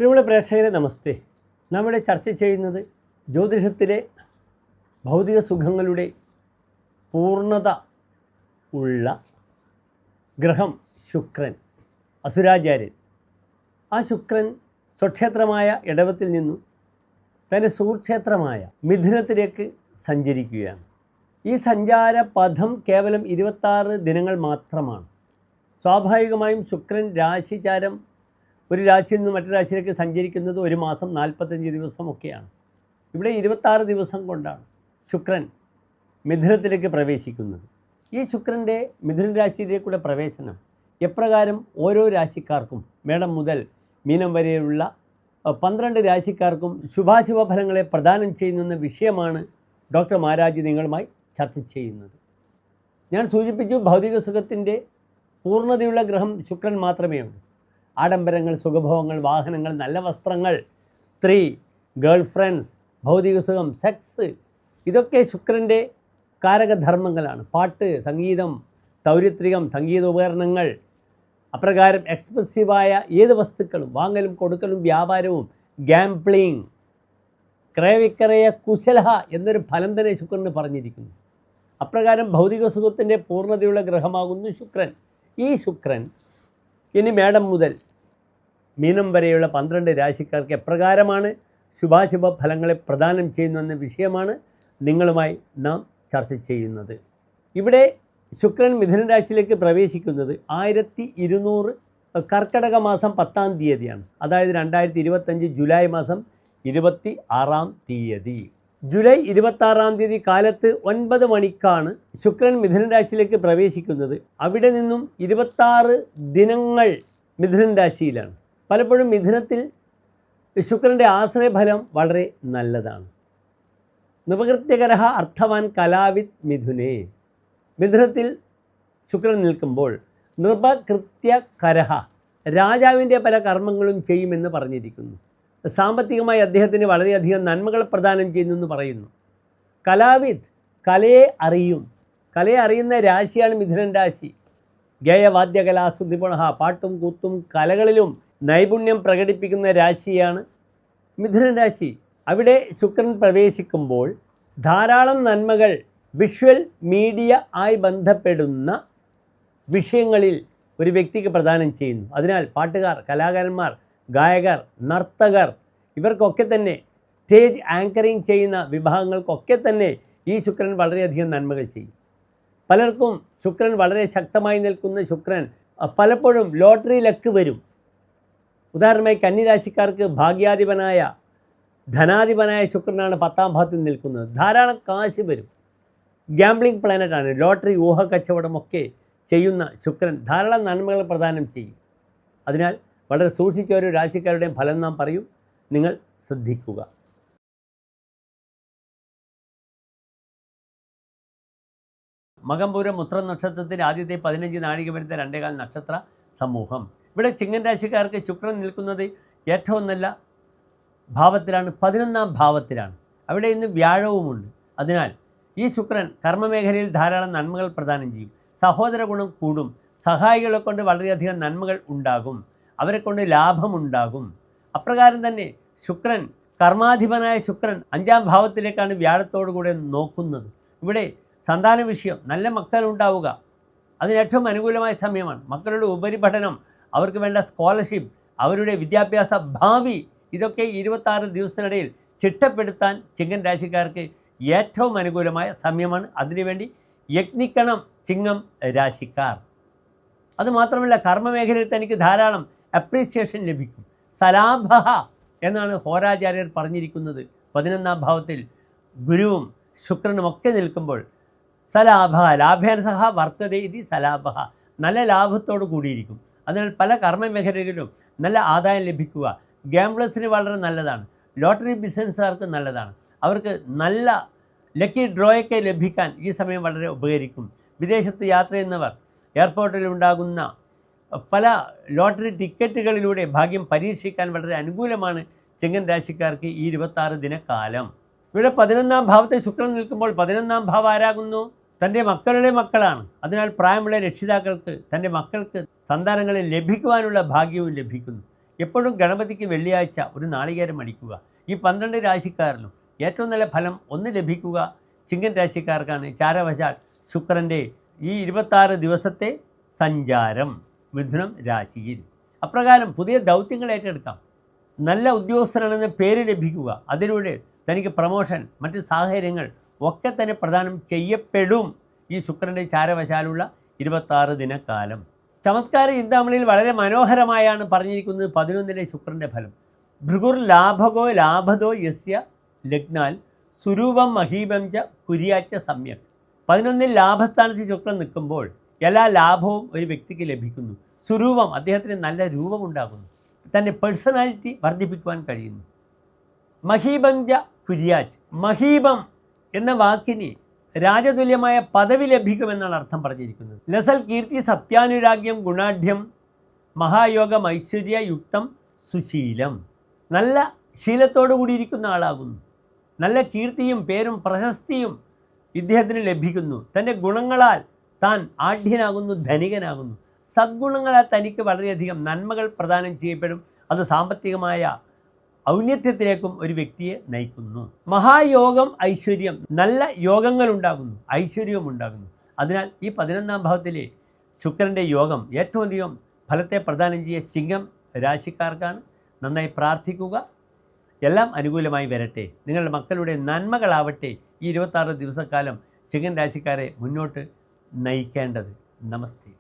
പ്രിയമുള്ള പ്രേക്ഷകരെ നമസ്തേ. നാം ഇവിടെ ചർച്ച ചെയ്യുന്നത് ജ്യോതിഷത്തിലെ ഭൗതിക സുഖങ്ങളുടെ പൂർണ്ണത ഉള്ള ഗ്രഹം ശുക്രൻ, അസുരാചാര്യൻ. ആ ശുക്രൻ സ്വക്ഷേത്രമായ ഇടവത്തിൽ നിന്നും തൻ്റെ സുഹൃക്ഷേത്രമായ മിഥുനത്തിലേക്ക് സഞ്ചരിക്കുകയാണ്. ഈ സഞ്ചാര പഥം കേവലം 26 ദിനങ്ങൾ മാത്രമാണ്. സ്വാഭാവികമായും ശുക്രൻ രാശിചാരം ഒരു രാശിയിൽ നിന്ന് മറ്റു രാശിയിലേക്ക് സഞ്ചരിക്കുന്നത് 1 മാസം 45 ദിവസമൊക്കെയാണ്. ഇവിടെ 26 ദിവസം കൊണ്ടാണ് ശുക്രൻ മിഥുനത്തിലേക്ക് പ്രവേശിക്കുന്നത്. ഈ ശുക്രൻ്റെ മിഥുന രാശിയിലേക്കുള്ള പ്രവേശനം എപ്രകാരം ഓരോ രാശിക്കാർക്കും മേടം മുതൽ മീനം വരെയുള്ള 12 രാശിക്കാർക്കും ശുഭാശുഭ ഫലങ്ങളെ പ്രദാനം ചെയ്യുന്ന വിഷയമാണ് ഡോക്ടർ മഹാരാജ് നിങ്ങളുമായി ചർച്ച ചെയ്യുന്നത്. ഞാൻ സൂചിപ്പിച്ചു, ഭൗതിക സുഖത്തിൻ്റെ പൂർണ്ണതയുള്ള ഗ്രഹം ശുക്രൻ മാത്രമേ ഉള്ളൂ. ആഡംബരങ്ങൾ, സുഖഭോഗങ്ങൾ, വാഹനങ്ങൾ, നല്ല വസ്ത്രങ്ങൾ, സ്ത്രീ, ഗേൾ ഫ്രണ്ട്സ്, ഭൗതിക സുഖം, സെക്സ്, ഇതൊക്കെ ശുക്രൻ്റെ കാരകധർമ്മങ്ങളാണ്. പാട്ട്, സംഗീതം, തൗരിത്രികം, സംഗീത ഉപകരണങ്ങൾ, അപ്രകാരം എക്സ്പ്രസീവായ ഏത് വസ്തുക്കളും, വാങ്ങലും കൊടുക്കലും വ്യാപാരവും, ഗാംബ്ലിംഗ്, ക്രയവിക്രയ കുശലഹ എന്നൊരു ഫലം തന്നെ ശുക്രന് പറഞ്ഞിരിക്കുന്നു. അപ്രകാരം ഭൗതിക സുഖത്തിൻ്റെ പൂർണ്ണതയുള്ള ഗ്രഹമാകുന്നു ശുക്രൻ. ഈ ശുക്രൻ ഇനി മേടം മുതൽ മീനം വരെയുള്ള 12 രാശിക്കാർക്ക് എപ്രകാരമാണ് ശുഭാശുഭ ഫലങ്ങളെ പ്രദാനം ചെയ്യുന്നതെന്ന വിഷയമാണ് നിങ്ങളുമായി നാം ചർച്ച ചെയ്യുന്നത്. ഇവിടെ ശുക്രൻ മിഥുന രാശിയിലേക്ക് പ്രവേശിക്കുന്നത് 1200 കർക്കടക മാസം 10-ാം തീയതിയാണ്. അതായത് 2025 ജൂലൈ മാസം 26-ാം തീയതി. ജൂലൈ 26-ാം തീയതി കാലത്ത് 9 മണിക്കാണ് ശുക്രൻ മിഥുന രാശിയിലേക്ക് പ്രവേശിക്കുന്നത്. അവിടെ നിന്നും 26 ദിനങ്ങൾ മിഥുന രാശിയിലാണ്. പലപ്പോഴും മിഥുനത്തിൽ ശുക്രൻ്റെ ആശ്രയഫലം വളരെ നല്ലതാണ്. നൃപകൃത്യകരഃ അർത്ഥവാൻ കലാവിത് മിഥുനേ. മിഥുനത്തിൽ ശുക്രൻ നിൽക്കുമ്പോൾ നൃപകൃത്യകരഃ, രാജാവിൻ്റെ പല കർമ്മങ്ങളും ചെയ്യുമെന്ന് പറഞ്ഞിരിക്കുന്നു. സാമ്പത്തികമായി അദ്ദേഹത്തിന് വളരെയധികം നന്മകൾ പ്രദാനം ചെയ്യുന്നെന്ന് പറയുന്നു. കലാവിത്, കലയെ അറിയും. കലയെ അറിയുന്ന രാശിയാണ് മിഥുനൻ രാശി. ഗേയവാദ്യകലാസു നിപുണഃ, പാട്ടും കൂത്തും കലകളിലും നൈപുണ്യം പ്രകടിപ്പിക്കുന്ന രാശിയാണ് മിഥുനൻ രാശി. അവിടെ ശുക്രൻ പ്രവേശിക്കുമ്പോൾ ധാരാളം നന്മകൾ വിഷ്വൽ മീഡിയ ആയി ബന്ധപ്പെടുന്ന വിഷയങ്ങളിൽ ഒരു വ്യക്തിക്ക് പ്രദാനം ചെയ്യുന്നു. അതിനാൽ പാട്ടുകാർ, കലാകാരന്മാർ, ഗായകർ, നർത്തകർ, ഇവർക്കൊക്കെ തന്നെ സ്റ്റേജ് ആങ്കറിങ് ചെയ്യുന്ന വിഭാഗങ്ങൾക്കൊക്കെ തന്നെ ഈ ശുക്രൻ വളരെയധികം നന്മകൾ ചെയ്യും. പലർക്കും ശുക്രൻ വളരെ ശക്തമായി നിൽക്കുന്ന ശുക്രൻ പലപ്പോഴും ലോട്ടറി ലക്ക് വരും. ഉദാഹരണമായി കന്നിരാശിക്കാർക്ക് ഭാഗ്യാധിപനായ, ധനാധിപനായ ശുക്രനാണ് 10-ാം ഭാവത്തിൽ നിൽക്കുന്നത്. ധാരാളം കാശ് വരും. ഗാംബ്ലിംഗ് പ്ലാനറ്റാണ്. ലോട്ടറി, ഊഹക്കച്ചവടമൊക്കെ ചെയ്യുന്ന ശുക്രൻ ധാരാളം നന്മകൾ പ്രദാനം ചെയ്യും. അതിനാൽ വളരെ സൂക്ഷിച്ച ഓരോ രാശിക്കാരുടെയും ഫലം നാം പറയും, നിങ്ങൾ ശ്രദ്ധിക്കുക. മകംപൂരം ഉത്രം നക്ഷത്രത്തിൻ്റെ ആദ്യത്തെ 15 നാഴിക വരുന്ന 2.25 നക്ഷത്ര സമൂഹം. ഇവിടെ ചിങ്ങൻ രാശിക്കാർക്ക് ശുക്രൻ നിൽക്കുന്നത് ഏറ്റവും നല്ല ഭാവത്തിലാണ്, 11-ാം ഭാവത്തിലാണ്. അവിടെ ഇന്ന് വ്യാഴവുമുണ്ട്. അതിനാൽ ഈ ശുക്രൻ കർമ്മമേഖലയിൽ ധാരാളം നന്മകൾ പ്രദാനം ചെയ്യും. സഹോദര ഗുണം കൂടും. സഹായികളെ കൊണ്ട് വളരെയധികം നന്മകൾ ഉണ്ടാകും. അവരെ കൊണ്ട് ലാഭമുണ്ടാകും. അപ്രകാരം തന്നെ ശുക്രൻ, കർമാധിപനായ ശുക്രൻ 5-ാം ഭാവത്തിലേക്കാണ് വ്യാഴത്തോടുകൂടെ നോക്കുന്നത്. ഇവിടെ സന്താന വിഷയം, നല്ല മക്കളുണ്ടാവുക, അതിനേറ്റവും അനുകൂലമായ സമയമാണ്. മക്കളുടെ ഉപരിപഠനം, അവർക്ക് വേണ്ട സ്കോളർഷിപ്പ്, അവരുടെ വിദ്യാഭ്യാസ ഭാവി, ഇതൊക്കെ 26 ദിവസത്തിനിടയിൽ ചിട്ടപ്പെടുത്താൻ ചിങ്ങൻ രാശിക്കാർക്ക് ഏറ്റവും അനുകൂലമായ സമയമാണ്. അതിനുവേണ്ടി യത്നിക്കണം ചിങ്ങം രാശിക്കാർ. അതുമാത്രമല്ല, കർമ്മമേഖലയിൽ തനിക്ക് ധാരാളം അപ്രീസിയേഷൻ ലഭിക്കും. സലാഭഹ എന്നാണ് ഹോരാചാര്യർ പറഞ്ഞിരിക്കുന്നത്. 11-ാം ഭാവത്തിൽ ഗുരുവും ശുക്രനും ഒക്കെ നിൽക്കുമ്പോൾ സലാഭ, ലാഭേന സഹ വർത്തതേ ഇതി സലാഭ, നല്ല ലാഭത്തോടു കൂടിയിരിക്കും. അതിനാൽ പല കർമ്മമേഖലകളിലും നല്ല ആദായം ലഭിക്കുക. ഗാംബ്ലേഴ്സിന് വളരെ നല്ലതാണ്. ലോട്ടറി ബിസിനസ്സുകാർക്ക് നല്ലതാണ്. അവർക്ക് നല്ല ലക്കി ഡ്രോയൊക്കെ ലഭിക്കാൻ ഈ സമയം വളരെ ഉപകരിക്കും. വിദേശത്ത് യാത്ര ചെയ്യുന്നവർ എയർപോർട്ടിൽ ഉണ്ടാകുന്ന പല ലോട്ടറി ടിക്കറ്റുകളിലൂടെ ഭാഗ്യം പരീക്ഷിക്കാൻ വളരെ അനുകൂലമാണ് ചിങ്ങൻ രാശിക്കാർക്ക് ഈ 26 ദിനക്കാലം. ഇവിടെ 11-ാം ഭാവത്തിൽ ശുക്രൻ നിൽക്കുമ്പോൾ 11-ാം ഭാവം ആരാകുന്നു? തൻ്റെ മക്കളുടെ മക്കളാണ്. അതിനാൽ പ്രായമുള്ള രക്ഷിതാക്കൾക്ക് തൻ്റെ മക്കൾക്ക് സന്താനങ്ങളെ ലഭിക്കുവാനുള്ള ഭാഗ്യവും ലഭിക്കുന്നു. എപ്പോഴും ഗണപതിക്ക് വെള്ളിയാഴ്ച ഒരു നാളികേരം അടിക്കുക. ഈ 12 രാശിക്കാരിലും ഏറ്റവും നല്ല ഫലം ഒന്ന് ലഭിക്കുക ചിങ്ങൻ രാശിക്കാർക്കാണ്. ചാരവശാൽ ശുക്രൻ്റെ ഈ 26 ദിവസത്തെ സഞ്ചാരം മിഥുനം രാശിയിൽ. അപ്രകാരം പുതിയ ദൗത്യങ്ങൾ ഏറ്റെടുക്കാം. നല്ല ഉദ്യോഗസ്ഥനാണെന്ന് പേര് ലഭിക്കുക. അതിലൂടെ തനിക്ക് പ്രമോഷൻ, മറ്റ് സാഹചര്യങ്ങൾ ഒക്കെ തന്നെ പ്രദാനം ചെയ്യപ്പെടും ഈ ശുക്രൻ്റെ ചാരവശാലുള്ള 26 ദിനക്കാലം. ചമത്കാര ചിന്താമണിയിൽ വളരെ മനോഹരമായാണ് പറഞ്ഞിരിക്കുന്നത് 11ലെ ശുക്രൻ്റെ ഫലം. ഭൃഗുർ ലാഭകോ ലാഭതോ യസ്യ ലഗ്നാൽ സ്വരൂപം മഹീപം ച കുര്യാച്ച സമ്യക്. 11ൽ ലാഭസ്ഥാനത്ത് ശുക്രൻ നിൽക്കുമ്പോൾ എല്ലാ ലാഭവും ഒരു വ്യക്തിക്ക് ലഭിക്കുന്നു. സ്വരൂപം, അദ്ദേഹത്തിന് നല്ല രൂപമുണ്ടാകുന്നു. തൻ്റെ പേഴ്സണാലിറ്റി വർദ്ധിപ്പിക്കുവാൻ കഴിയുന്നു. മഹീപം ച കുര്യാച്ച്. മഹീപം എന്ന വാക്കിന് രാജതുല്യമായ പദവി ലഭിക്കുമെന്നാണ് അർത്ഥം പറഞ്ഞിരിക്കുന്നത്. ലസൽ കീർത്തി സത്യാനുരാഗ്യം ഗുണാഢ്യം മഹായോഗം ഐശ്വര്യ യുക്തം സുശീലം. നല്ല ശീലത്തോടു കൂടിയിരിക്കുന്ന ആളാകുന്നു. നല്ല കീർത്തിയും പേരും പ്രശസ്തിയും ഇദ്ദേഹത്തിന് ലഭിക്കുന്നു. തൻ്റെ ഗുണങ്ങളാൽ താൻ ആഢ്യനാകുന്നു, ധനികനാകുന്നു. സദ്ഗുണങ്ങളാൽ തനിക്ക് വളരെയധികം നന്മകൾ പ്രദാനം ചെയ്യപ്പെടും. അത് സാമ്പത്തികമായ ഔന്നത്യത്തിലേക്കും ഒരു വ്യക്തിയെ നയിക്കുന്നു. മഹായോഗം ഐശ്വര്യം. നല്ല യോഗങ്ങൾ ഉണ്ടാകുന്നു, ഐശ്വര്യവും ഉണ്ടാകുന്നു. അതിനാൽ ഈ 11ാം ഭാവത്തിലെ ശുക്രൻ്റെ യോഗം ഏറ്റവും അധികം ഫലത്തെ പ്രദാനം ചെയ്യുക ചിങ്ങം രാശിക്കാർക്കാണ്. നന്നായി പ്രാർത്ഥിക്കുക. എല്ലാം അനുകൂലമായി വരട്ടെ. നിങ്ങളുടെ മക്കളുടെ നന്മകളാവട്ടെ ഈ 26 ദിവസക്കാലം ചിങ്ങൻ രാശിക്കാരെ മുന്നോട്ട് നയിക്കേണ്ടത്. നമസ്തേ.